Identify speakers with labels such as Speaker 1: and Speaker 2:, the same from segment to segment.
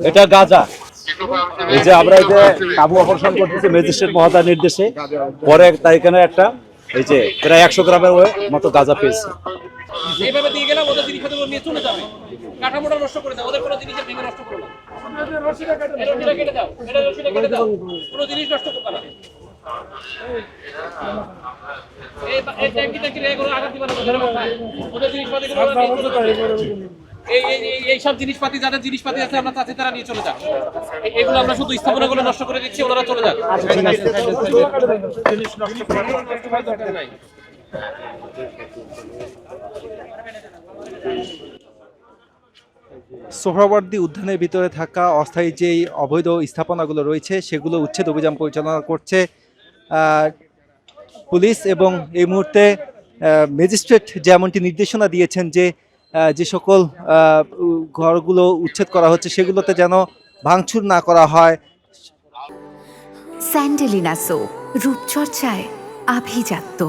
Speaker 1: এটা গাঁজা। এই যে আমরা এই যে কাবু অপারেশন করতেছি ম্যাজিস্ট্রেট মহোদয়ের নির্দেশে, পরে তাই এখানে একটা এই যে প্রায় 100 গ্রামের মতো গাঁজা পেয়েছি।
Speaker 2: এইভাবে দিয়ে গেলাম, ওদের জিনিসপত্র নিয়ে চলে যাবে, কাঠামোটা নষ্ট করে দাও, ওদের কোনো জিনিসের ভেঙে নষ্ট করো না। রশিটা কেটে দাও, এটা রশিটা কেটে দাও, কোনো জিনিস নষ্ট করবে না। এই ট্যাঙ্কি এগুলো আঘাত দিবে না, ওদের জিনিসপাতি এই সব জিনিসপাতি, যাদের জিনিসপাতি আছে আমরা তাতে তারা নিয়ে চলে যাক। এগুলো আমরা শুধু স্থাপনাগুলো নষ্ট করে দিচ্ছি, ওনারা চলে যাক।
Speaker 3: সোহরাওয়ার্দী উদ্যানের ভিতরে থাকা অস্থায়ী যেই অবৈধ স্থাপনাগুলো রয়েছে সেগুলো উচ্ছেদ অভিযান পরিচালনা করছে পুলিশ। এবং এই মুহূর্তে ম্যাজিস্ট্রেট যেমনটি নির্দেশনা দিয়েছেন যে যে সকল ঘরগুলো উচ্ছেদ করা হচ্ছে সেগুলোতে যেন ভাঙচুর না করা হয়।
Speaker 4: স্যান্ডেলিনা সো, রূপচর্চায় আভিজাত্য।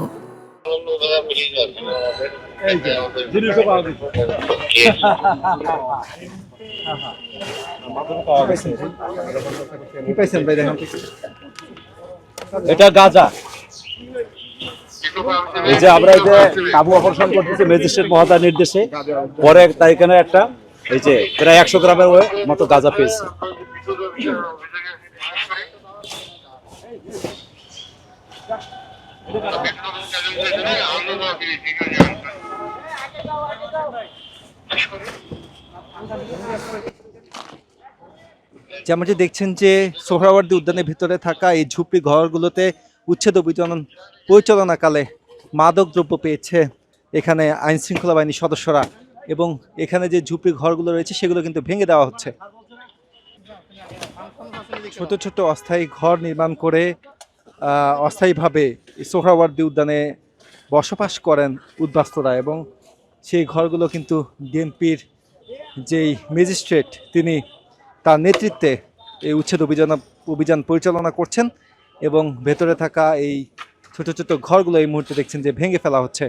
Speaker 1: এটা গাঁজা। এই যে আমরা এই যে কাবু অপারেশন করতেছি ম্যাজিস্ট্রেট মহোদয়ের নির্দেশে, পরে তাই এখানে একটা এই যে প্রায় 100 গ্রামের মতো গাঁজা পেয়েছি।
Speaker 3: যেমনটি দেখছেন যে সোহরাওয়ার্দী উদ্যানের ভিতরে থাকা এই ঝুপড়ি ঘরগুলোতে উচ্ছেদ অভিযান পরিচালনাকালে মাদক দ্রব্য পেয়েছে এখানে আইন শৃঙ্খলা বাহিনীর সদস্যরা, এবং এখানে যে ঝুপড়ি ঘরগুলো রয়েছে সেগুলো কিন্তু ভেঙে দেওয়া হচ্ছে। ছোট ছোট অস্থায়ী ঘর নির্মাণ করে অস্থায়ীভাবে সোহরাওয়ার্দী উদ্যানে বসবাস করেন উদ্বাস্তুরা, এবং সেই ঘরগুলো কিন্তু ডিএমপির যেই ম্যাজিস্ট্রেট তিনি তার নেতৃত্বে এই উচ্ছেদ অভিযান পরিচালনা করছেন, এবং ভেতরে থাকা এই ছোট ছোট ঘরগুলো এই মুহূর্তে দেখছেন যে ভেঙে ফেলা হচ্ছে।